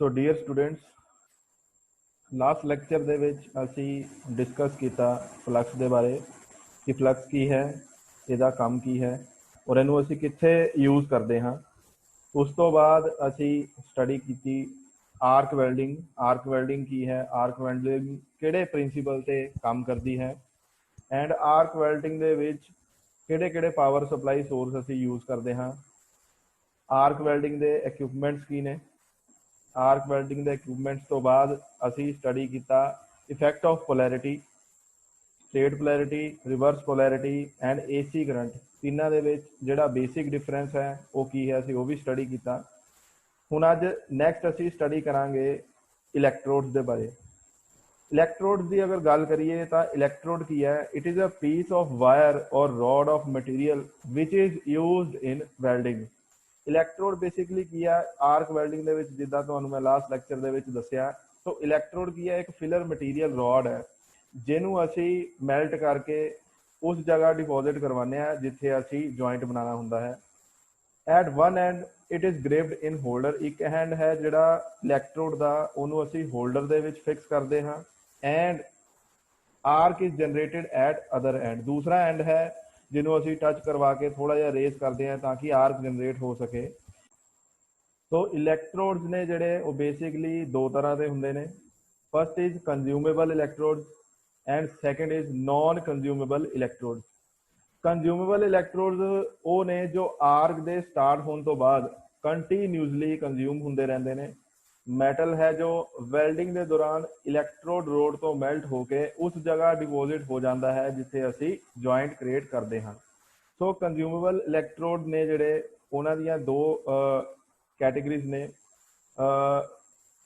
सो dear students, last lecture ਦੇ ਵਿੱਚ ਅਸੀਂ ਡਿਸਕਸ ਕੀਤਾ ਫਲਕਸ ਦੇ ਬਾਰੇ ਕਿ ਫਲਕਸ ਕੀ ਹੈ, ਇਹਦਾ ਕੰਮ ਕੀ ਹੈ ਔਰ ਇਹਨੂੰ ਅਸੀਂ ਕਿੱਥੇ ਯੂਜ਼ ਕਰਦੇ ਹਾਂ। ਉਸ ਤੋਂ ਬਾਅਦ ਅਸੀਂ ਸਟੱਡੀ ਕੀਤੀ ਆਰਕ ਵੈਲਡਿੰਗ। ਆਰਕ ਵੈਲਡਿੰਗ ਕੀ ਹੈ, ਆਰਕ ਵੈਲਡਿੰਗ ਕਿਹੜੇ ਪ੍ਰਿੰਸੀਪਲ ਤੇ ਕੰਮ ਕਰਦੀ ਹੈ ਐਂਡ ਆਰਕ ਵੈਲਡਿੰਗ ਦੇ ਵਿੱਚ ਕਿਹੜੇ ਪਾਵਰ ਸਪਲਾਈ ਸੋਰਸ ਅਸੀਂ ਯੂਜ਼ ਕਰਦੇ ਹਾਂ। ਆਰਕ ਵੈਲਡਿੰਗ ਦੇ ਇਕਵਿਪਮੈਂਟਸ ਕੀ ਨੇ। ਆਰਕ ਵੈਲਡਿੰਗ ਦੇ ਇਕਵਿਪਮੈਂਟਸ ਤੋਂ ਬਾਅਦ ਅਸੀਂ ਸਟੱਡੀ ਕੀਤਾ effect of polarity, straight polarity, reverse polarity and AC current. ਤਿੰਨਾਂ ਦੇ ਵਿੱਚ ਜਿਹੜਾ ਬੇਸਿਕ ਡਿਫਰੈਂਸ ਹੈ ਉਹ ਕੀ ਹੈ, ਅਸੀਂ ਉਹ ਵੀ ਸਟੱਡੀ ਕੀਤਾ। ਹੁਣ ਅੱਜ ਨੈਕਸਟ ਅਸੀਂ ਸਟੱਡੀ ਕਰਾਂਗੇ ਇਲੈਕਟ੍ਰੋਡਸ ਦੇ ਬਾਰੇ। ਇਲੈਕਟ੍ਰੋਡਸ ਦੀ ਅਗਰ ਗੱਲ ਕਰੀਏ ਤਾਂ ਇਲੈਕਟ੍ਰੋਡ ਕੀ ਹੈ, it is a piece of wire ਔਰ rod of material which is used in welding. Electrode basically ਕੀ ਹੈ, ਆਰਕ ਵੈਲਡਿੰਗ ਦੇ ਵਿੱਚ ਜਿੱਦਾਂ ਤੁਹਾਨੂੰ ਮੈਂ ਲਾਸਟ ਲੈਕਚਰ ਦੇ ਵਿੱਚ ਦੱਸਿਆ, ਸੋ ਇਲੈਕਟ੍ਰੋਡ ਕੀ ਹੈ, ਇੱਕ ਫਿਲਰ ਮਟੀਰੀਅਲ ਰੋਡ ਹੈ ਜਿਹਨੂੰ ਅਸੀਂ ਮੈਲਟ ਕਰਕੇ ਉਸ ਜਗ੍ਹਾ ਡਿਪੋਜ਼ਿਟ ਕਰਵਾਉਂਦੇ ਹਾਂ ਜਿੱਥੇ ਅਸੀਂ ਜੁਆਇੰਟ ਬਣਾਉਣਾ ਹੁੰਦਾ ਹੈ। At one end it is gripped in holder. ਇੱਕ ਹੈਂਡ ਹੈ ਜਿਹੜਾ ਇਲੈਕਟ੍ਰੋਡ ਦਾ, ਉਹਨੂੰ ਅਸੀਂ ਹੋਲਡਰ ਦੇ ਵਿੱਚ ਫਿਕਸ ਕਰਦੇ ਹਾਂ end arc is generated at other end. ਦੂਸਰਾ ਐਂਡ ਹੈ ਜਿਹਨੂੰ ਅਸੀਂ ਟੱਚ ਕਰਵਾ ਕੇ ਥੋੜਾ ਜਿਹਾ ਰੇਸ ਕਰਦੇ ਹਾਂ ਤਾਂ ਕਿ ਆਰਕ ਜਨਰੇਟ ਹੋ ਸਕੇ। ਸੋ ਇਲੈਕਟ੍ਰੋਡਸ ਨੇ ਜਿਹੜੇ ਉਹ ਬੇਸਿਕਲੀ ਦੋ ਤਰ੍ਹਾਂ ਦੇ ਹੁੰਦੇ ਨੇ। First is consumable electrodes and second is non consumable electrodes. Consumable electrodes ਉਹ ਨੇ ਜੋ ਆਰਕ ਦੇ ਸਟਾਰਟ ਹੋਣ ਤੋਂ ਬਾਅਦ ਕੰਟੀਨਿਊਸਲੀ ਕੰਜ਼ਿਊਮ ਹੁੰਦੇ ਰਹਿੰਦੇ ਨੇ। ਮੈਟਲ ਹੈ ਜੋ ਵੈਲਡਿੰਗ ਦੇ ਦੌਰਾਨ ਇਲੈਕਟ੍ਰੋਡ ਰੋਡ ਤੋਂ ਮੈਲਟ ਹੋ ਕੇ ਉਸ ਜਗ੍ਹਾ ਡਿਪੋਜ਼ਿਟ ਹੋ ਜਾਂਦਾ ਹੈ ਜਿੱਥੇ ਅਸੀਂ ਜੁਆਇੰਟ ਕ੍ਰੀਏਟ ਕਰਦੇ ਹਾਂ। ਸੋ ਕੰਜ਼ਿਊਮੇਬਲ ਇਲੈਕਟ੍ਰੋਡ ਨੇ ਜਿਹੜੇ, ਉਹਨਾਂ ਦੀਆਂ ਦੋ ਕੈਟੇਗਰੀਜ਼ ਨੇ।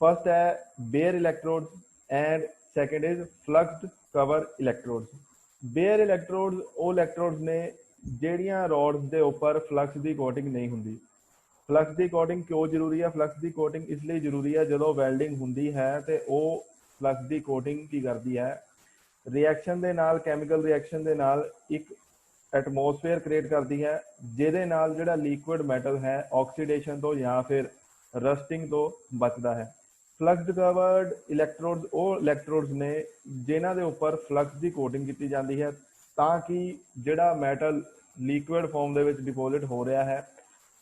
ਫਸਟ ਹੈ bare electrodes and second is fluxed cover electrodes. Bare electrodes ਉਹ ਇਲੈਕਟ੍ਰੋਡਸ ਨੇ ਜਿਹੜੀਆਂ ਰੋਡਸ ਦੇ ਉੱਪਰ ਫਲਕਸ ਦੀ ਕੋਟਿੰਗ ਨਹੀਂ ਹੁੰਦੀ। ਫਲਕਸ ਦੀ ਕੋਟਿੰਗ ਕਿਉਂ ਜ਼ਰੂਰੀ ਹੈ? ਫਲਕਸ ਦੀ ਕੋਟਿੰਗ ਇਸ ਲਈ ਜ਼ਰੂਰੀ ਹੈ, ਜਦੋਂ ਵੈਲਡਿੰਗ ਹੁੰਦੀ ਹੈ ਤੇ ਉਹ ਫਲਕਸ ਦੀ ਕੋਟਿੰਗ ਕੀ ਕਰਦੀ ਹੈ, ਰਿਐਕਸ਼ਨ ਦੇ ਨਾਲ, ਕੈਮੀਕਲ ਰਿਐਕਸ਼ਨ ਦੇ ਨਾਲ ਇੱਕ ਐਟਮੋਸਫੇਅਰ ਕ੍ਰੀਏਟ ਕਰਦੀ ਹੈ ਜਿਹਦੇ ਨਾਲ ਜਿਹੜਾ ਲਿਕੁਇਡ ਮੈਟਲ ਹੈ ਆਕਸੀਡੇਸ਼ਨ ਤੋਂ ਜਾਂ ਫਿਰ ਰਸਟਿੰਗ ਤੋਂ ਬਚਦਾ ਹੈ। ਫਲਕਸਡ ਕਵਰਡ ਇਲੈਕਟ੍ਰੋਡਸ ਉਹ ਇਲੈਕਟ੍ਰੋਡਸ ਨੇ ਜਿਨ੍ਹਾਂ ਦੇ ਉੱਪਰ ਫਲਕਸ ਦੀ ਕੋਟਿੰਗ ਕੀਤੀ ਜਾਂਦੀ ਹੈ ਤਾਂ ਕਿ ਜਿਹੜਾ ਮੈਟਲ ਲਿਕੁਇਡ ਫਾਰਮ ਦੇ ਵਿੱਚ ਡਿਪੋਜ਼ਿਟ ਹੋ ਰਿਹਾ ਹੈ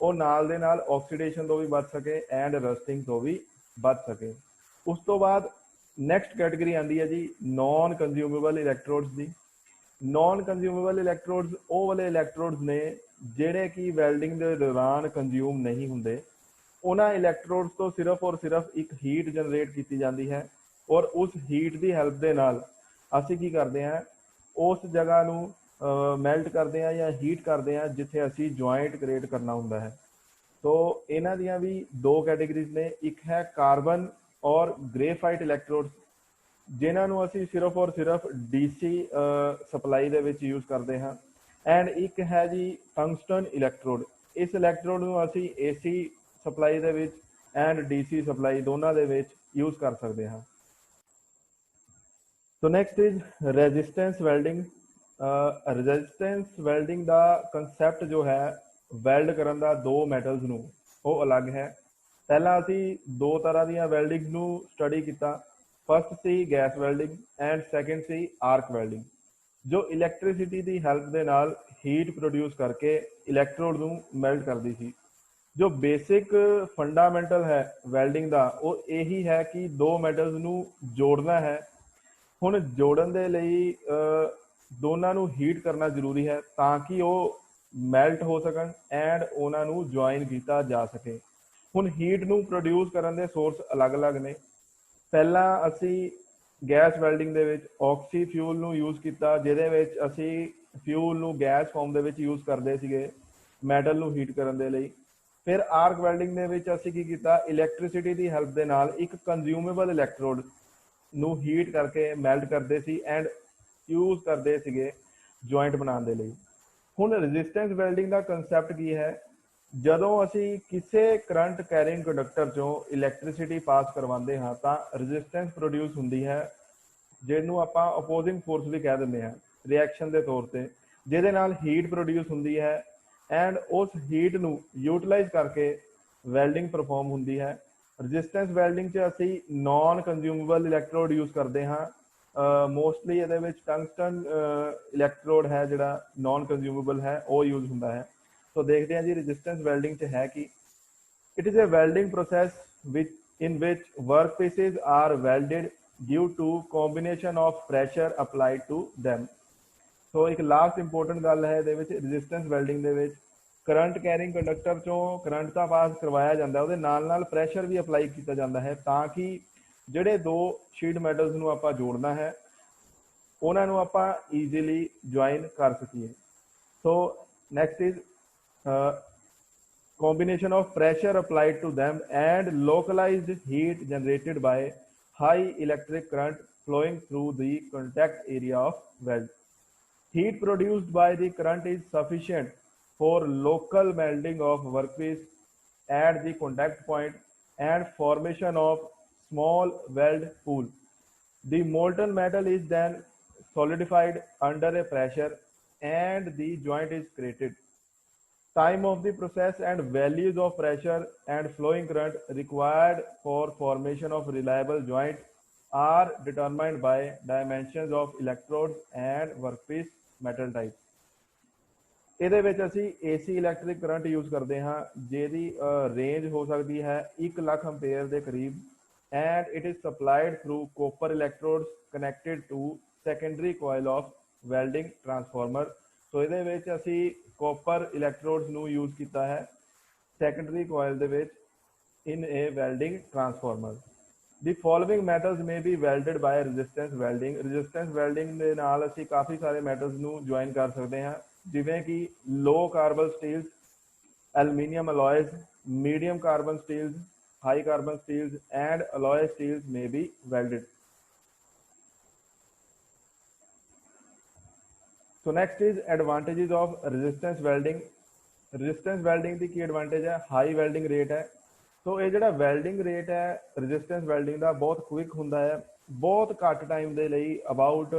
ਉਹ ਨਾਲ ਦੇ ਨਾਲ ਆਕਸੀਡੇਸ਼ਨ ਤੋਂ ਵੀ ਬਚ ਸਕੇ ਐਂਡ ਰਸਟਿੰਗ ਤੋਂ ਵੀ ਬਚ ਸਕੇ। ਉਸ ਤੋਂ ਬਾਅਦ ਨੈਕਸਟ ਕੈਟੇਗਰੀ ਆਉਂਦੀ ਹੈ ਜੀ ਨॉन ਕੰਜ਼ਿਊਮੇਬਲ ਇਲੈਕਟ੍ਰੋਡਸ ਦੀ। ਨॉन ਕੰਜ਼ਿਊਮੇਬਲ ਇਲੈਕਟ੍ਰੋਡਸ ਉਹ ਵਾਲੇ ਇਲੈਕਟ੍ਰੋਡਸ ਨੇ ਜਿਹੜੇ ਕਿ ਵੈਲਡਿੰਗ ਦੇ ਦੌਰਾਨ ਕੰਜ਼ਿਊਮ ਨਹੀਂ ਹੁੰਦੇ। ਉਹਨਾਂ ਇਲੈਕਟ੍ਰੋਡਸ ਤੋਂ ਸਿਰਫ ਔਰ ਸਿਰਫ ਇੱਕ ਹੀਟ ਜਨਰੇਟ ਕੀਤੀ ਜਾਂਦੀ ਹੈ ਔਰ ਉਸ ਹੀਟ ਦੀ ਹੈਲਪ ਦੇ ਨਾਲ ਅਸੀਂ ਕੀ ਕਰਦੇ ਹਾਂ, ਉਸ ਜਗ੍ਹਾ ਨੂੰ ਮੈਲਟ ਕਰਦੇ ਹਾਂ ਜਾਂ ਹੀਟ ਕਰਦੇ ਹਾਂ ਜਿੱਥੇ ਅਸੀਂ ਜੁਆਇੰਟ ਕ੍ਰੀਏਟ ਕਰਨਾ ਹੁੰਦਾ ਹੈ। ਸੋ ਇਹਨਾਂ ਦੀਆਂ ਵੀ ਦੋ ਕੈਟੇਗਰੀਜ਼ ਨੇ। ਇੱਕ ਹੈ ਕਾਰਬਨ ਔਰ ਗ੍ਰੇਫਾਈਟ ਇਲੈਕਟ੍ਰੋਡਸ ਜਿਨ੍ਹਾਂ ਨੂੰ ਅਸੀਂ ਸਿਰਫ ਔਰ ਸਿਰਫ ਡੀਸੀ ਸਪਲਾਈ ਦੇ ਵਿੱਚ ਯੂਜ਼ ਕਰਦੇ ਹਾਂ ਐਂਡ ਇੱਕ ਹੈ ਜੀ ਟੰਗਸਟਨ ਇਲੈਕਟ੍ਰੋਡ। ਇਸ ਇਲੈਕਟ੍ਰੋਡ ਨੂੰ ਅਸੀਂ ਏਸੀ ਸਪਲਾਈ ਦੇ ਵਿੱਚ ਐਂਡ ਡੀਸੀ ਸਪਲਾਈ ਦੋਨਾਂ ਦੇ ਵਿੱਚ ਯੂਜ਼ ਕਰ ਸਕਦੇ ਹਾਂ। So next is resistance welding. Resistance welding ਦਾ ਕੰਸੈਪਟ ਜੋ ਹੈ ਵੈਲਡ ਕਰਨ ਦਾ ਦੋ ਮੈਟਲਸ ਨੂੰ, ਉਹ ਅਲੱਗ ਹੈ। ਪਹਿਲਾਂ ਅਸੀਂ ਦੋ ਤਰ੍ਹਾਂ ਦੀਆਂ ਵੈਲਡਿੰਗ ਨੂੰ ਸਟੱਡੀ ਕੀਤਾ। ਫਸਟ ਸੀ ਗੈਸ ਵੈਲਡਿੰਗ ਐਂਡ ਸੈਕੰਡ ਸੀ ਆਰਕ ਵੈਲਡਿੰਗ, ਜੋ ਇਲੈਕਟ੍ਰਿਸਿਟੀ ਦੀ ਹੈਲਪ ਦੇ ਨਾਲ ਹੀਟ ਪ੍ਰੋਡਿਊਸ ਕਰਕੇ ਇਲੈਕਟ੍ਰੋਡ ਨੂੰ ਮੈਲਟ ਕਰਦੀ ਸੀ। ਜੋ ਬੇਸਿਕ ਫੰਡਾਮੈਂਟਲ ਹੈ ਵੈਲਡਿੰਗ ਦਾ ਉਹ ਇਹੀ ਹੈ ਕਿ ਦੋ ਮੈਟਲਸ ਨੂੰ ਜੋੜਨਾ ਹੈ। ਹੁਣ ਜੋੜਨ ਦੇ ਲਈ ਦੋਨਾਂ ਨੂੰ ਹੀਟ ਕਰਨਾ ਜ਼ਰੂਰੀ ਹੈ ਤਾਂ ਕਿ ਉਹ ਮੈਲਟ ਹੋ ਸਕਣ ਐਂਡ ਉਹਨਾਂ ਨੂੰ ਜੁਆਇਨ ਕੀਤਾ ਜਾ ਸਕੇ। ਹੁਣ ਹੀਟ ਨੂੰ ਪ੍ਰੋਡਿਊਸ ਕਰਨ ਦੇ ਸੋਰਸ ਅਲੱਗ-ਅਲੱਗ ਨੇ। ਪਹਿਲਾਂ ਅਸੀਂ ਗੈਸ ਵੈਲਡਿੰਗ ਦੇ ਵਿੱਚ ਆਕਸੀ ਫਿਊਲ ਨੂੰ ਯੂਜ਼ ਕੀਤਾ ਜਿਹਦੇ ਵਿੱਚ ਅਸੀਂ ਫਿਊਲ ਨੂੰ ਗੈਸ ਫਾਰਮ ਦੇ ਵਿੱਚ ਯੂਜ਼ ਕਰਦੇ ਸੀਗੇ ਮੈਟਲ ਨੂੰ ਹੀਟ ਕਰਨ ਦੇ ਲਈ। ਫਿਰ ਆਰਕ ਵੈਲਡਿੰਗ ਦੇ ਵਿੱਚ ਅਸੀਂ ਕੀ ਕੀਤਾ, ਇਲੈਕਟ੍ਰਿਸਿਟੀ ਦੀ ਹੈਲਪ ਦੇ ਨਾਲ ਇੱਕ ਕੰਜ਼ਿਊਮੇਬਲ ਇਲੈਕਟ੍ਰੋਡ ਨੂੰ ਹੀਟ ਕਰਕੇ ਮੈਲਟ ਕਰਦੇ ਸੀ ਐਂਡ ਯੂਜ਼ ਕਰਦੇ ਸੀਗੇ ਜੁਆਇੰਟ ਬਣਾਉਣ ਦੇ ਲਈ। ਹੁਣ ਰੈਜ਼ਿਸਟੈਂਸ ਵੈਲਡਿੰਗ ਦਾ ਕੰਸੈਪਟ ਕੀ ਹੈ, ਜਦੋਂ ਅਸੀਂ ਕਿਸੇ ਕਰੰਟ ਕੈਰਿੰਗ ਕੰਡਕਟਰ ਚੋਂ ਇਲੈਕਟ੍ਰਿਸਿਟੀ ਪਾਸ ਕਰਵਾਉਂਦੇ ਹਾਂ ਤਾਂ ਰੈਜ਼ਿਸਟੈਂਸ ਪ੍ਰੋਡਿਊਸ ਹੁੰਦੀ ਹੈ ਜਿਹਨੂੰ ਆਪਾਂ ਅਪੋਜ਼ਿੰਗ ਫੋਰਸ ਵੀ ਕਹਿ ਦਿੰਦੇ ਹਾਂ ਰਿਐਕਸ਼ਨ ਦੇ ਤੌਰ ਤੇ, ਜਿਹਦੇ ਨਾਲ ਹੀਟ ਪ੍ਰੋਡਿਊਸ ਹੁੰਦੀ ਹੈ ਐਂਡ ਉਸ ਹੀਟ ਨੂੰ ਯੂਟਿਲਾਈਜ਼ ਕਰਕੇ ਵੈਲਡਿੰਗ ਪਰਫਾਰਮ ਹੁੰਦੀ ਹੈ। ਰੈਜ਼ਿਸਟੈਂਸ ਵੈਲਡਿੰਗ 'ਚ ਅਸੀਂ ਨॉन ਕੰਜ਼ਿਊਮੇਬਲ ਇਲੈਕਟ੍ਰੋਡ ਯੂਜ਼ ਕਰਦੇ ਹਾਂ। ਮੋਸਟਲੀ ਇਹਦੇ ਵਿੱਚ ਟੰਗਸਟਨ ਇਲੈਕਟ੍ਰੋਡ ਹੈ ਜਿਹੜਾ ਨॉन ਕੰਜ਼ਿਊਮੇਬਲ ਹੈ ਉਹ ਯੂਜ਼ ਹੁੰਦਾ ਹੈ। ਸੋ ਦੇਖਦੇ ਹਾਂ ਜੀ ਰੈਜ਼ਿਸਟੈਂਸ ਵੈਲਡਿੰਗ 'ਚ ਹੈ ਕੀ। It is a welding process ਵਿਚ in which workpieces are welded due to combination of pressure applied to them। ਸੋ ਇੱਕ ਲਾਸਟ ਇੰਪੋਰਟੈਂਟ ਗੱਲ ਹੈ ਇਹਦੇ ਵਿੱਚ ਰੈਜ਼ਿਸਟੈਂਸ ਵੈਲਡਿੰਗ ਦੇ ਵਿੱਚ ਕਰੰਟ ਕੈਰਿੰਗ ਕੰਡਕਟਰ ਚੋਂ ਕਰੰਟ ਦਾ ਪਾਸ ਕਰਵਾਇਆ ਜਾਂਦਾ, ਉਹਦੇ ਨਾਲ ਨਾਲ ਪ੍ਰੈਸ਼ਰ ਵੀ ਅਪਲਾਈ ਕੀਤਾ ਜਾਂਦਾ ਹੈ ਤਾਂ ਕਿ ਜਿਹੜੇ ਦੋ ਸ਼ੀਟ ਮੈਟਲਸ ਨੂੰ ਆਪਾਂ ਜੋੜਨਾ ਹੈ ਉਹਨਾਂ ਨੂੰ ਆਪਾਂ ਈਜ਼ੀਲੀ ਜੁਆਇਨ ਕਰ ਸਕੀਏ। So next is combination of pressure applied to them and localized heat generated by high electric current flowing through the contact area of weld। Heat produced by the current is sufficient for local melting of workpiece at the contact point and formation of small weld pool। The molten metal is then solidified under a pressure and the joint is created। Time of the process and values of pressure and flowing current required for formation of reliable joint are determined by dimensions of electrodes and workpiece metal type। ਇਹਦੇ ਵਿੱਚ ਅਸੀਂ AC electric current use ਕਰਦੇ ਹਾਂ ਜਿਹਦੀ range ਹੋ ਸਕਦੀ ਹੈ 1 lakh ampere ਦੇ ਕਰੀਬ and it is supplied through copper electrodes connected to secondary coil of welding transformer। ਸੋ ਇਹਦੇ ਵਿੱਚ ਅਸੀਂ ਕਾਪਰ ਇਲੈਕਟ੍ਰੋਡਸ ਨੂੰ ਯੂਜ਼ ਕੀਤਾ ਹੈ ਸੈਕੰਡਰੀ ਕੋਇਲ ਦੇ ਵਿੱਚ in a welding transformer. The following metals may be welded by resistance welding. Resistance welding ਦੇ ਨਾਲ ਅਸੀਂ ਕਾਫੀ ਸਾਰੇ ਮੈਟਲਸ ਨੂੰ ਜੁਆਇਨ ਕਰ ਸਕਦੇ ਹਾਂ ਜਿਵੇਂ ਕਿ low carbon steels, aluminium alloys, medium carbon steels, high carbon steels and alloy steels may be welded. So next is advantages of resistance welding। resistance welding ਦੀ ਕੀ advantage ਹੈ? high welding rate ਹੈ। ਸੋ ਇਹ ਜਿਹੜਾ welding rate ਹੈ resistance welding ਦਾ ਬਹੁਤ quick ਹੁੰਦਾ ਹੈ, ਬਹੁਤ ਘੱਟ ਟਾਈਮ ਦੇ ਲਈ about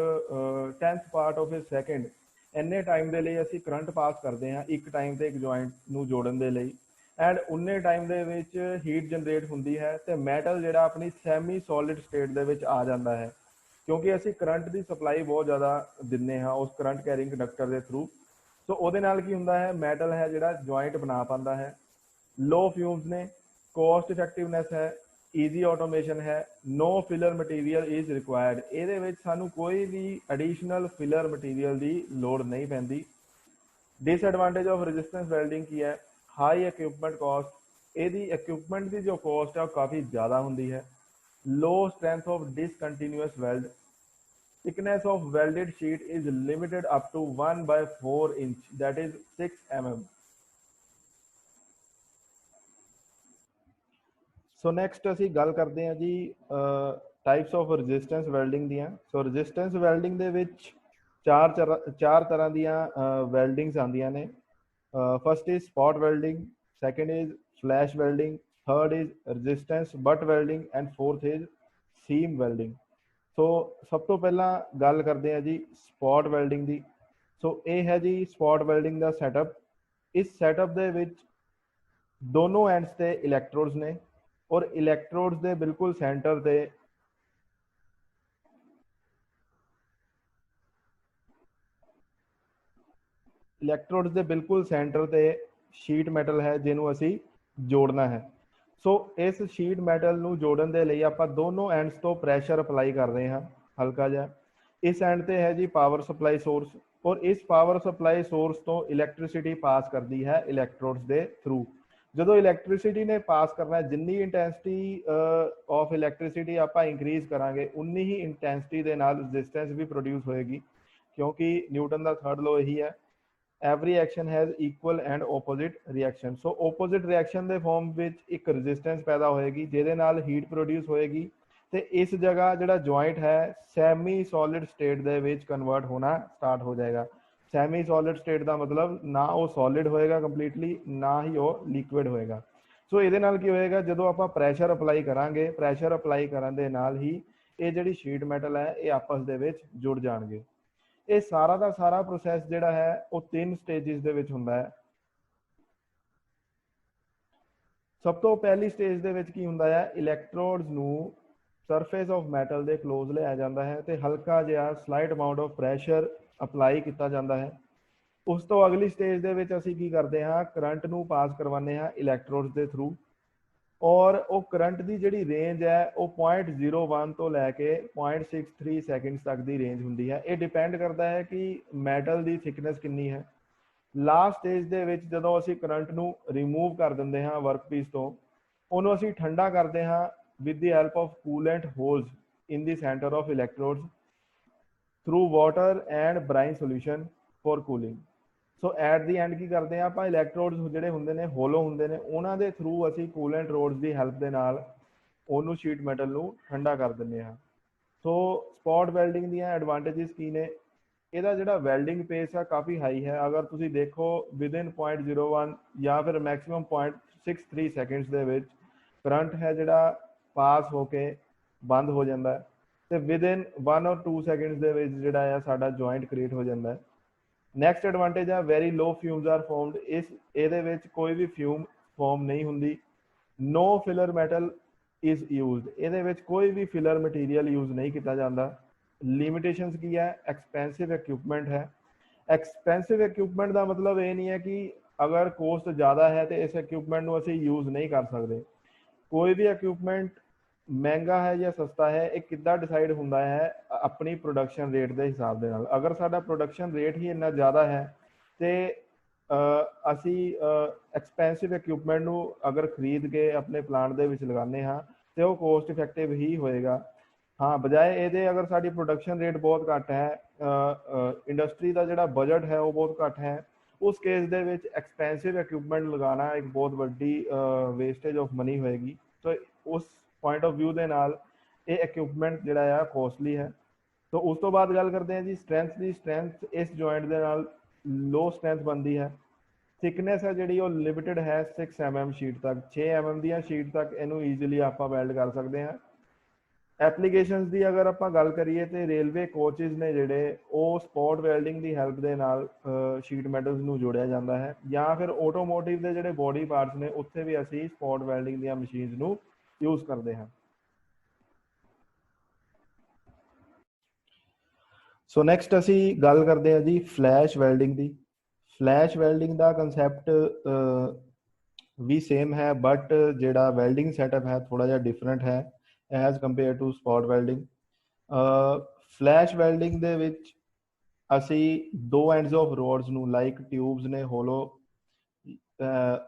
10th part of a second ਇੰਨੇ ਟਾਈਮ ਦੇ ਲਈ ਅਸੀਂ ਕਰੰਟ ਪਾਸ ਕਰਦੇ ਹਾਂ ਇੱਕ ਟਾਈਮ ਤੇ ਇੱਕ ਜੁਆਇੰਟ ਨੂੰ ਜੋੜਨ ਦੇ ਲਈ ਐਂਡ ਉਨੇ ਟਾਈਮ ਦੇ ਵਿੱਚ ਹੀਟ ਜਨਰੇਟ ਹੁੰਦੀ ਹੈ ਤੇ ਮੈਟਲ ਜਿਹੜਾ ਆਪਣੀ ਸੈਮੀ ਸੋਲਿਡ ਸਟੇਟ ਦੇ ਵਿੱਚ ਆ ਜਾਂਦਾ ਹੈ ਕਿਉਂਕਿ ਅਸੀਂ ਕਰੰਟ ਦੀ ਸਪਲਾਈ ਬਹੁਤ ਜ਼ਿਆਦਾ ਦਿੰਦੇ ਹਾਂ ਉਸ ਕਰੰਟ ਕੈਰਿੰਗ ਕੰਡਕਟਰ ਦੇ ਥਰੂ। ਸੋ ਉਹਦੇ ਨਾਲ ਕੀ ਹੁੰਦਾ ਹੈ ਮੈਟਲ ਹੈ ਜਿਹੜਾ ਜੁਆਇੰਟ ਬਣਾ ਪਾਉਂਦਾ ਹੈ, ਲੋ ਫਿਊਮਸ ਨੇ, ਕੋਸਟ ਇਫੈਕਟਿਵਨੈਸ ਹੈ, ਈਜ਼ੀ ਆਟੋਮੇਸ਼ਨ ਹੈ, no filler material is required. ਇਹਦੇ ਵਿੱਚ ਸਾਨੂੰ ਕੋਈ ਵੀ ਐਡੀਸ਼ਨਲ ਫਿਲਰ ਮਟੀਰੀਅਲ ਦੀ ਲੋੜ ਨਹੀਂ ਪੈਂਦੀ। ਡਿਸਐਡਵਾਂਟੇਜ ਆਫ ਰੈਜ਼ਿਸਟੈਂਸ ਵੈਲਡਿੰਗ ਕੀ ਹੈ? High equipment cost. ਇਹਦੀ ਇਕਵਿਪਮੈਂਟ ਦੀ ਜੋ ਕੋਸਟ ਹੈ ਉਹ ਕਾਫੀ ਜ਼ਿਆਦਾ ਹੁੰਦੀ ਹੈ। low strength of discontinuous weld। thickness of welded sheet is limited up to 1/4 inch, that is 6 mm। So next ਅਸੀਂ ਗੱਲ ਕਰਦੇ ਹਾਂ ਜੀ ਟਾਈਪਸ ਆਫ ਰੈਜ਼ਿਸਟੈਂਸ ਵੈਲਡਿੰਗ ਦੀਆਂ। ਸੋ ਰੈਜ਼ਿਸਟੈਂਸ ਵੈਲਡਿੰਗ ਦੇ ਵਿੱਚ ਚਾਰ ਤਰ੍ਹਾਂ ਦੀਆਂ ਵੈਲਡਿੰਗਸ ਆਉਂਦੀਆਂ ਨੇ। First is spot welding, second is flash welding, third is resistance butt welding and fourth is seam welding. So सब तो पहला गल करते हैं जी स्पॉट वेल्डिंग की। सो ये है जी स्पॉट वेल्डिंग का सैटअप। इस सैटअप दे विच दोनों एंड्स ते इलैक्ट्रोड्स ने और इलैक्ट्रोड्स दे बिल्कुल सेंटर ते इलैक्ट्रोड्स दे बिल्कुल सेंटर ते शीट मैटल है जिन्हों असी जोड़ना है। सो इस शीट मैटल ਨੂੰ ਜੋੜਨ ਦੇ ਲਈ ਆਪਾਂ ਦੋਨੋਂ ਐਂਡਸ ਤੋਂ ਪ੍ਰੈਸ਼ਰ ਅਪਲਾਈ ਕਰ ਰਹੇ ਹਾਂ ਹਲਕਾ ਜਿਹਾ। ਇਸ ਐਂਡ ਤੇ ਹੈ ਜੀ ਪਾਵਰ ਸਪਲਾਈ ਸੋਰਸ ਔਰ ਇਸ ਪਾਵਰ ਸਪਲਾਈ ਸੋਰਸ ਤੋਂ ਇਲੈਕਟ੍ਰਿਸਿਟੀ ਪਾਸ ਕਰਦੀ ਹੈ ਇਲੈਕਟ੍ਰੋਡਸ ਦੇ ਥਰੂ। ਜਦੋਂ ਇਲੈਕਟ੍ਰਿਸਿਟੀ ਨੇ ਪਾਸ ਕਰਨਾ ਜਿੰਨੀ ਇੰਟੈਂਸਿਟੀ ਆਫ ਇਲੈਕਟ੍ਰਿਸਿਟੀ ਆਪਾਂ ਇੰਕਰੀਜ਼ ਕਰਾਂਗੇ ਉਨੀ ਹੀ ਇੰਟੈਂਸਿਟੀ ਦੇ ਨਾਲ ਰੈਜ਼ਿਸਟੈਂਸ ਵੀ ਪ੍ਰੋਡਿਊਸ ਹੋਏਗੀ ਕਿਉਂਕਿ ਨਿਊਟਨ ਦਾ ਥਰਡ ਲਾਅ ਇਹੀ ਹੈ every action has equal and opposite reaction। so opposite reaction ਦੇ ਫਾਰਮ ਵਿੱਚ ਇੱਕ resistance ਪੈਦਾ ਹੋਏਗੀ ਜਿਹਦੇ ਨਾਲ ਹੀਟ ਪ੍ਰੋਡਿਊਸ ਹੋਏਗੀ ਤੇ ਇਸ ਜਗ੍ਹਾ ਜਿਹੜਾ ਜੁਆਇੰਟ ਹੈ ਸੈਮੀ ਸੋਲਿਡ ਸਟੇਟ ਦੇ ਵਿੱਚ ਕਨਵਰਟ ਹੋਣਾ ਸਟਾਰਟ ਹੋ ਜਾਏਗਾ। ਸੈਮੀ ਸੋਲਿਡ ਸਟੇਟ ਦਾ ਮਤਲਬ ਨਾ ਉਹ ਸੋਲਿਡ ਹੋਏਗਾ ਕੰਪਲੀਟਲੀ ਨਾ ਹੀ ਉਹ ਲਿਕੁਇਡ ਹੋਏਗਾ। ਸੋ ਇਹਦੇ ਨਾਲ ਕੀ ਹੋਏਗਾ ਜਦੋਂ ਆਪਾਂ ਪ੍ਰੈਸ਼ਰ ਅਪਲਾਈ ਕਰਾਂਗੇ ਪ੍ਰੈਸ਼ਰ ਅਪਲਾਈ ਕਰਨ ਦੇ ਨਾਲ ਹੀ ਇਹ ਜਿਹੜੀ ਸ਼ੀਟ ਮੈਟਲ ਹੈ ਇਹ ਆਪਸ ਦੇ ਵਿੱਚ ਜੁੜ ਜਾਣਗੇ। ਇਹ ਸਾਰਾ ਦਾ ਸਾਰਾ ਪ੍ਰੋਸੈਸ ਜਿਹੜਾ ਹੈ ਉਹ 3 ਸਟੇਜਿਸ ਦੇ ਵਿੱਚ ਹੁੰਦਾ ਹੈ। ਸਭ ਤੋਂ ਪਹਿਲੀ ਸਟੇਜ ਦੇ ਵਿੱਚ ਕੀ ਹੁੰਦਾ ਹੈ, ਇਲੈਕਟ੍ਰੋਡਸ ਨੂੰ ਸਰਫੇਸ ਆਫ ਮੈਟਲ ਦੇ ਕਲੋਜ਼ ਲਿਆਇਆ ਜਾਂਦਾ ਹੈ ਤੇ ਹਲਕਾ ਜਿਹਾ slight amount of pressure apply ਕੀਤਾ ਜਾਂਦਾ ਹੈ। ਉਸ ਤੋਂ ਅਗਲੀ ਸਟੇਜ ਦੇ ਵਿੱਚ ਅਸੀਂ ਕੀ ਕਰਦੇ ਹਾਂ, ਕਰੰਟ ਨੂੰ ਪਾਸ ਕਰਵਾਉਂਦੇ ਹਾਂ ਇਲੈਕਟ੍ਰੋਡਸ ਦੇ ਥਰੂ, ਔਰ ਉਹ ਕਰੰਟ ਦੀ ਜਿਹੜੀ ਰੇਂਜ ਹੈ ਉਹ 0.01 ਤੋਂ ਲੈ ਕੇ 0.63 ਸੈਕਿੰਡਸ ਤੱਕ ਦੀ ਰੇਂਜ ਹੁੰਦੀ ਹੈ। ਇਹ ਡਿਪੈਂਡ ਕਰਦਾ ਹੈ ਕਿ ਮੈਟਲ ਦੀ ਥਿਕਨੈਸ ਕਿੰਨੀ ਹੈ। ਲਾਸਟ ਸਟੇਜ ਦੇ ਵਿੱਚ ਜਦੋਂ ਅਸੀਂ ਕਰੰਟ ਨੂੰ ਰਿਮੂਵ ਕਰ ਦਿੰਦੇ ਹਾਂ ਵਰਕਪੀਸ ਤੋਂ, ਉਹਨੂੰ ਅਸੀਂ ਠੰਡਾ ਕਰਦੇ ਹਾਂ with the help of coolant holes in the center of electrodes through water and brine solution for cooling। So at the end ਕੀ ਕਰਦੇ ਹਾਂ ਆਪਾਂ, ਇਲੈਕਟ੍ਰੋਡਸ ਜਿਹੜੇ ਹੁੰਦੇ ਨੇ ਹੋਲੋ ਹੁੰਦੇ ਨੇ, ਉਹਨਾਂ ਦੇ ਥਰੂ ਅਸੀਂ ਕੂਲੈਂਟ ਰੋਡਸ ਦੀ ਹੈਲਪ ਦੇ ਨਾਲ ਉਹਨੂੰ ਸ਼ੀਟ ਮੈਟਲ ਨੂੰ ਠੰਡਾ ਕਰ ਦਿੰਦੇ ਹਾਂ। ਸੋ ਸਪੌਟ ਵੈਲਡਿੰਗ ਦੀਆਂ ਐਡਵਾਂਟੇਜਸ ਕੀ ਨੇ, ਇਹਦਾ ਜਿਹੜਾ ਵੈਲਡਿੰਗ ਪੇਸ ਆ ਕਾਫੀ ਹਾਈ ਹੈ। ਅਗਰ ਤੁਸੀਂ ਦੇਖੋ ਵਿਦਿਨ 0.01 ਜਾਂ ਫਿਰ ਮੈਕਸਿਮਮ 0.63 ਸੈਕਿੰਡਸ ਦੇ ਵਿੱਚ ਕਰੰਟ ਹੈ ਜਿਹੜਾ ਪਾਸ ਹੋ ਕੇ ਬੰਦ ਹੋ ਜਾਂਦਾ ਹੈ ਤੇ ਵਿਦਿਨ 1 or 2 ਸੈਕਿੰਡਸ ਦੇ ਵਿੱਚ ਜਿਹੜਾ ਆ ਸਾਡਾ ਜੁਆਇੰਟ ਕ੍ਰੀਏਟ ਹੋ ਜਾਂਦਾ ਹੈ। ਨੈਕਸਟ ਐਡਵਾਂਟੇਜ ਆ ਵੈਰੀ ਲੋ ਫਿਊਮਸ ਆਰ ਫਾਰਮਡ। ਇਹਦੇ ਵਿੱਚ ਕੋਈ ਵੀ ਫਿਊਮ ਫਾਰਮ ਨਹੀਂ ਹੁੰਦੀ। ਨੋ ਫਿਲਰ ਮੈਟਲ ਇਜ਼ ਯੂਜ਼ਡ, ਇਹਦੇ ਵਿੱਚ ਕੋਈ ਵੀ ਫਿਲਰ ਮਟੀਰੀਅਲ ਯੂਜ਼ ਨਹੀਂ ਕੀਤਾ ਜਾਂਦਾ। ਲਿਮਿਟੇਸ਼ਨਸ ਕੀ ਹੈ, ਐਕਸਪੈਂਸਿਵ ਇਕਵਿਪਮੈਂਟ ਹੈ। ਐਕਸਪੈਂਸਿਵ ਇਕਵਿਪਮੈਂਟ ਦਾ ਮਤਲਬ ਇਹ ਨਹੀਂ ਹੈ ਕਿ ਅਗਰ ਕੋਸਟ ਜ਼ਿਆਦਾ ਹੈ ਤੇ ਇਸ ਇਕਵਿਪਮੈਂਟ ਨੂੰ ਅਸੀਂ ਯੂਜ਼ ਨਹੀਂ ਕਰ ਸਕਦੇ। ਕੋਈ ਵੀ ਇਕਵਿਪਮੈਂਟ ਮਹਿੰਗਾ ਹੈ ਜਾਂ ਸਸਤਾ ਹੈ, ਇਹ ਕਿੱਦਾਂ ਡਿਸਾਈਡ ਹੁੰਦਾ ਹੈ, ਆਪਣੀ ਪ੍ਰੋਡਕਸ਼ਨ ਰੇਟ ਦੇ ਹਿਸਾਬ ਦੇ ਨਾਲ। ਅਗਰ ਸਾਡਾ ਪ੍ਰੋਡਕਸ਼ਨ ਰੇਟ ਹੀ ਇੰਨਾ ਜ਼ਿਆਦਾ ਹੈ ਤੇ ਅਸੀਂ ਐਕਸਪੈਂਸਿਵ ਇਕਵਿਪਮੈਂਟ ਨੂੰ ਅਗਰ ਖਰੀਦ ਕੇ ਆਪਣੇ ਪਲਾਂਟ ਦੇ ਵਿੱਚ ਲਗਾਉਂਦੇ ਹਾਂ ਤੇ ਉਹ ਕੋਸਟ ਇਫੈਕਟਿਵ ਹੀ ਹੋਏਗਾ। ਹਾਂ, ਬਜਾਏ ਇਹਦੇ ਅਗਰ ਸਾਡੀ ਪ੍ਰੋਡਕਸ਼ਨ ਰੇਟ ਬਹੁਤ ਘੱਟ ਹੈ, ਇੰਡਸਟਰੀ ਦਾ ਜਿਹੜਾ ਬਜਟ ਹੈ ਉਹ ਬਹੁਤ ਘੱਟ ਹੈ, ਉਸ ਕੇਸ ਦੇ ਵਿੱਚ ਐਕਸਪੈਂਸਿਵ ਇਕਵਿਪਮੈਂਟ ਲਗਾਉਣਾ ਇੱਕ ਬਹੁਤ ਵੱਡੀ ਵੇਸਟੇਜ ਆਫ ਮਨੀ ਹੋਏਗੀ। ਸੋ ਉਸ ਪੁਆਇੰਟ ਆਫ ਵਿਊ ਦੇ ਨਾਲ ਇਹ ਇਕਵਿਪਮੈਂਟ ਜਿਹੜਾ ਆ ਕੋਸਟਲੀ ਹੈ। ਸੋ ਉਸ ਤੋਂ ਬਾਅਦ ਗੱਲ ਕਰਦੇ ਹਾਂ ਜੀ ਸਟਰੈਂਥ ਦੀ। ਸਟਰੈਂਥ ਇਸ ਜੁਆਇੰਟ ਦੇ ਨਾਲ ਲੋ ਸਟਰੈਂਥ ਬਣਦੀ ਹੈ। ਥਿਕਨੈਸ ਹੈ ਜਿਹੜੀ ਉਹ ਲਿਮਿਟਡ ਹੈ 6 mm ਸ਼ੀਟ ਤੱਕ, 6 mm ਦੀਆਂ ਸ਼ੀਟ ਤੱਕ ਇਹਨੂੰ ਈਜ਼ੀਲੀ ਆਪਾਂ ਵੈਲਡ ਕਰ ਸਕਦੇ ਹਾਂ। ਐਪਲੀਕੇਸ਼ਨਸ ਦੀ ਅਗਰ ਆਪਾਂ ਗੱਲ ਕਰੀਏ ਤੇ ਰੇਲਵੇ ਕੋਚਿਸ ਨੇ ਜਿਹੜੇ ਉਹ ਸਪੌਟ ਵੈਲਡਿੰਗ ਦੀ ਹੈਲਪ ਦੇ ਨਾਲ ਸ਼ੀਟ ਮੈਟਲਸ ਨੂੰ ਜੋੜਿਆ ਜਾਂਦਾ ਹੈ, ਜਾਂ ਫਿਰ ਆਟੋਮੋਟਿਵ ਦੇ ਜਿਹੜੇ ਬੋਡੀ ਪਾਰਟਸ ਨੇ ਉੱਥੇ ਵੀ ਅਸੀਂ ਸਪੌਟ ਵੈਲਡਿੰਗ ਦੀਆਂ ਮਸ਼ੀਨਸ ਨੂੰ ਯੂਜ਼ ਕਰਦੇ ਹਾਂ। ਸੋ ਨੈਕਸਟ ਅਸੀਂ ਗੱਲ ਕਰਦੇ ਹਾਂ ਜੀ ਫਲੈਸ਼ ਵੈਲਡਿੰਗ ਦੀ। ਫਲੈਸ਼ ਵੈਲਡਿੰਗ ਦਾ ਕੰਸੈਪਟ ਵੀ ਸੇਮ ਹੈ, ਬਟ ਜਿਹੜਾ ਵੈਲਡਿੰਗ ਸੈਟਅਪ ਹੈ ਥੋੜਾ ਜਿਹਾ ਡਿਫਰੈਂਟ ਹੈ as compare to spot welding. Flash welding ਦੇ ਵਿੱਚ ਅਸੀਂ ਦੋ ਐਂਡਸ ਆਫ ਰੋਡਸ ਨੂੰ ਲਾਈਕ ਟਿਊਬਸ ਨੇ ਹੋਲੋ,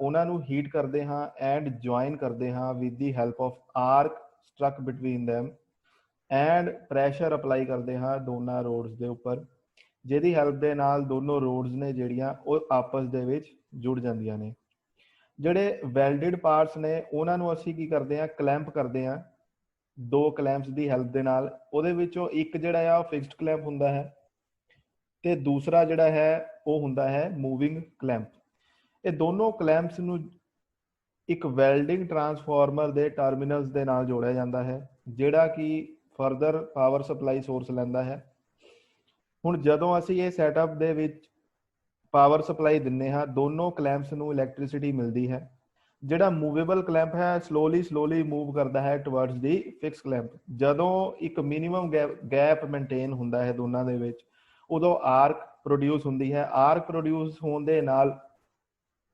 ਉਹਨਾਂ ਨੂੰ ਹੀਟ ਕਰਦੇ ਹਾਂ ਐਂਡ ਜੁਆਇਨ ਕਰਦੇ ਹਾਂ with the help of arch struck between them and pressure apply ਕਰਦੇ ਹਾਂ ਦੋਨਾਂ ਰੋਡਸ ਦੇ ਉੱਪਰ, ਜਿਹਦੀ ਹੈਲਪ ਦੇ ਨਾਲ ਦੋਨੋਂ ਰੋਡਸ ਨੇ ਜਿਹੜੀਆਂ ਉਹ ਆਪਸ ਦੇ ਵਿੱਚ ਜੁੜ ਜਾਂਦੀਆਂ ਨੇ। ਜਿਹੜੇ ਵੈਲਡਡ ਪਾਰਟਸ ਨੇ ਉਹਨਾਂ ਨੂੰ ਅਸੀਂ ਕੀ ਕਰਦੇ ਹਾਂ, ਕਲੈਂਪ ਕਰਦੇ ਹਾਂ ਦੋ ਕਲੈਂਪਸ ਦੀ ਹੈਲਪ ਦੇ ਨਾਲ। ਉਹਦੇ ਵਿੱਚੋਂ ਇੱਕ ਜਿਹੜਾ ਆ ਉਹ ਫਿਕਸਡ ਕਲੈਂਪ ਹੁੰਦਾ ਹੈ ਤੇ ਦੂਸਰਾ ਜਿਹੜਾ ਹੈ ਉਹ ਹੁੰਦਾ ਹੈ ਮੂਵਿੰਗ ਕਲੈਂਪ। ਇਹ ਦੋਨੋਂ ਕਲੈਂਪਸ ਨੂੰ ਇੱਕ ਵੈਲਡਿੰਗ ਟਰਾਂਸਫਾਰਮਰ ਦੇ ਟਰਮੀਨਲਸ ਦੇ ਨਾਲ ਜੋੜਿਆ ਜਾਂਦਾ ਹੈ, ਜਿਹੜਾ ਕਿ ਫਰਦਰ ਪਾਵਰ ਸਪਲਾਈ ਸੋਰਸ ਲੈਂਦਾ ਹੈ। ਹੁਣ ਜਦੋਂ ਅਸੀਂ ਇਹ ਸੈਟਅਪ ਦੇ ਵਿੱਚ ਪਾਵਰ ਸਪਲਾਈ ਦਿੰਦੇ ਹਾਂ, ਦੋਨੋਂ ਕਲੈਂਪਸ ਨੂੰ ਇਲੈਕਟ੍ਰਿਸਿਟੀ ਮਿਲਦੀ ਹੈ। ਜਿਹੜਾ ਮੂਵੇਬਲ ਕਲੈਂਪ ਹੈ ਸਲੋਲੀ ਮੂਵ ਕਰਦਾ ਹੈ ਟੁਵਰਡਸ ਦੀ ਫਿਕਸ ਕਲੈਂਪ। ਜਦੋਂ ਇੱਕ ਮਿਨੀਮਮ ਗੈਪ ਮੇਨਟੇਨ ਹੁੰਦਾ ਹੈ ਦੋਨਾਂ ਦੇ ਵਿੱਚ, ਉਦੋਂ ਆਰਕ ਪ੍ਰੋਡਿਊਸ ਹੁੰਦੀ ਹੈ। ਆਰਕ ਪ੍ਰੋਡਿਊਸ ਹੋਣ ਦੇ ਨਾਲ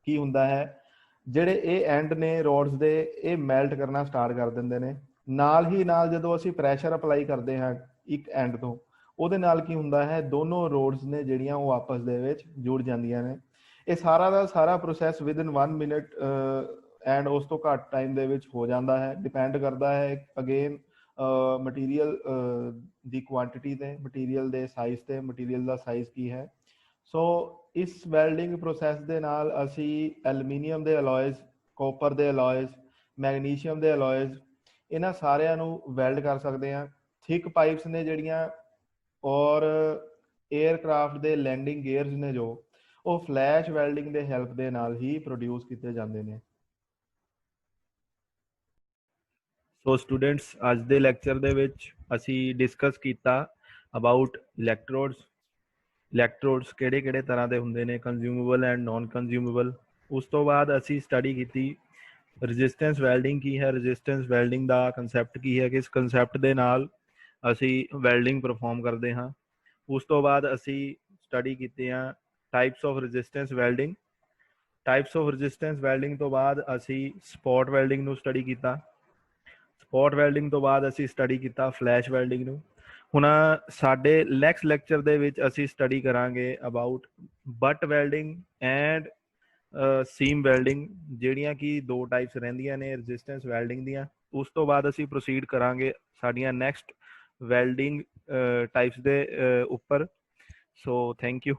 ਕੀ ਹੁੰਦਾ ਹੈ, ਜਿਹੜੇ ਇਹ ਐਂਡ ਨੇ ਰੋਡਸ ਦੇ ਇਹ ਮੈਲਟ ਕਰਨਾ ਸਟਾਰਟ ਕਰ ਦਿੰਦੇ ਨੇ। ਨਾਲ ਹੀ ਨਾਲ ਜਦੋਂ ਅਸੀਂ ਪ੍ਰੈਸ਼ਰ ਅਪਲਾਈ ਕਰਦੇ ਹਾਂ ਇੱਕ ਐਂਡ ਤੋਂ, ਉਹਦੇ ਨਾਲ ਕੀ ਹੁੰਦਾ ਹੈ, ਦੋਨੋਂ ਰੋਡਸ ਨੇ ਜਿਹੜੀਆਂ ਉਹ ਆਪਸ ਦੇ ਵਿੱਚ ਜੁੜ ਜਾਂਦੀਆਂ ਨੇ। ਇਹ ਸਾਰਾ ਦਾ ਸਾਰਾ ਪ੍ਰੋਸੈਸ ਵਿਦਿਨ 1 ਮਿੰਟ ਐਂਡ ਉਸ ਤੋਂ ਘੱਟ ਟਾਈਮ ਦੇ ਵਿੱਚ ਹੋ ਜਾਂਦਾ ਹੈ। ਡਿਪੈਂਡ ਕਰਦਾ ਹੈ ਅਗੇਨ ਮਟੀਰੀਅਲ ਦੀ ਕੁਆਂਟਿਟੀ ਤੇ, ਮਟੀਰੀਅਲ ਦੇ ਸਾਈਜ਼ ਤੇ, ਮਟੀਰੀਅਲ ਦਾ ਸਾਈਜ਼ ਕੀ ਹੈ। ਸੋ ਇਸ ਵੈਲਡਿੰਗ ਪ੍ਰੋਸੈਸ ਦੇ ਨਾਲ ਅਸੀਂ ਐਲੂਮੀਨੀਅਮ ਦੇ ਅਲੋਇਜ਼, ਕਾਪਰ ਦੇ ਅਲੋਇਜ਼, ਮੈਗਨੀਸ਼ੀਅਮ ਦੇ ਅਲੋਇਜ਼, ਇਹਨਾਂ ਸਾਰਿਆਂ ਨੂੰ ਵੈਲਡ ਕਰ ਸਕਦੇ ਹਾਂ। ਥਿਕ ਪਾਈਪਸ ਨੇ ਜਿਹੜੀਆਂ ਔਰ 에ਅਰਕ੍ਰਾਫਟ ਦੇ ਲੈਂਡਿੰਗ ਗੇਅਰਸ ਨੇ ਜੋ ਉਹ ਫਲੈਸ਼ ਵੈਲਡਿੰਗ ਦੇ ਹੈਲਪ ਦੇ ਨਾਲ ਹੀ ਪ੍ਰੋਡਿਊਸ ਕੀਤੇ ਜਾਂਦੇ ਨੇ। ਸੋ ਸਟੂਡੈਂਟਸ, ਅੱਜ ਦੇ ਲੈਕਚਰ ਦੇ ਵਿੱਚ ਅਸੀਂ ਡਿਸਕਸ ਕੀਤਾ ਅਬਾਊਟ ਇਲੈਕਟ੍ਰੋਡਸ ਕਿਹੜੇ ਤਰ੍ਹਾਂ ਦੇ ਹੁੰਦੇ ਨੇ, ਕੰਜ਼ਿਊਮੇਬਲ ਐਂਡ ਨਾਨ ਕੰਜ਼ਿਊਮੇਬਲ। ਉਸ ਤੋਂ ਬਾਅਦ ਅਸੀਂ ਸਟੱਡੀ ਕੀਤੀ ਰੈਜ਼ਿਸਟੈਂਸ ਵੈਲਡਿੰਗ ਕੀ ਹੈ, ਰੈਜ਼ਿਸਟੈਂਸ ਵੈਲਡਿੰਗ ਦਾ ਕੰਸੈਪਟ ਕੀ ਹੈ, ਕਿਸ ਕੰਸੈਪਟ ਦੇ ਨਾਲ ਅਸੀਂ ਵੈਲਡਿੰਗ ਪਰਫਾਰਮ ਕਰਦੇ ਹਾਂ। ਉਸ ਤੋਂ ਬਾਅਦ ਅਸੀਂ ਸਟੱਡੀ ਕੀਤੇ ਆ types of resistance welding. Types of resistance welding ਤੋਂ ਬਾਅਦ ਅਸੀਂ ਸਪੌਟ ਵੈਲਡਿੰਗ ਨੂੰ ਸਟੱਡੀ ਕੀਤਾ। ਸਪੌਟ ਵੈਲਡਿੰਗ ਤੋਂ ਬਾਅਦ ਅਸੀਂ ਸਟੱਡੀ ਕੀਤਾ ਫਲੈਸ਼ ਵੈਲਡਿੰਗ ਨੂੰ। ਹੁਣ ਸਾਡੇ ਨੈਕਸਟ ਲੈਕਚਰ ਦੇ ਵਿੱਚ ਅਸੀਂ ਸਟੱਡੀ ਕਰਾਂਗੇ about but welding and seam welding, ਜਿਹੜੀਆਂ ਕਿ ਦੋ ਟਾਈਪਸ ਰਹਿੰਦੀਆਂ ਨੇ ਰੈਜ਼ਿਸਟੈਂਸ ਵੈਲਡਿੰਗ ਦੀਆਂ। ਉਸ ਤੋਂ ਬਾਅਦ ਅਸੀਂ ਪ੍ਰੋਸੀਡ ਕਰਾਂਗੇ ਸਾਡੀਆਂ ਨੈਕਸਟ ਵੈਲਡਿੰਗ ਟਾਈਪਸ ਦੇ ਉੱਪਰ। So thank you.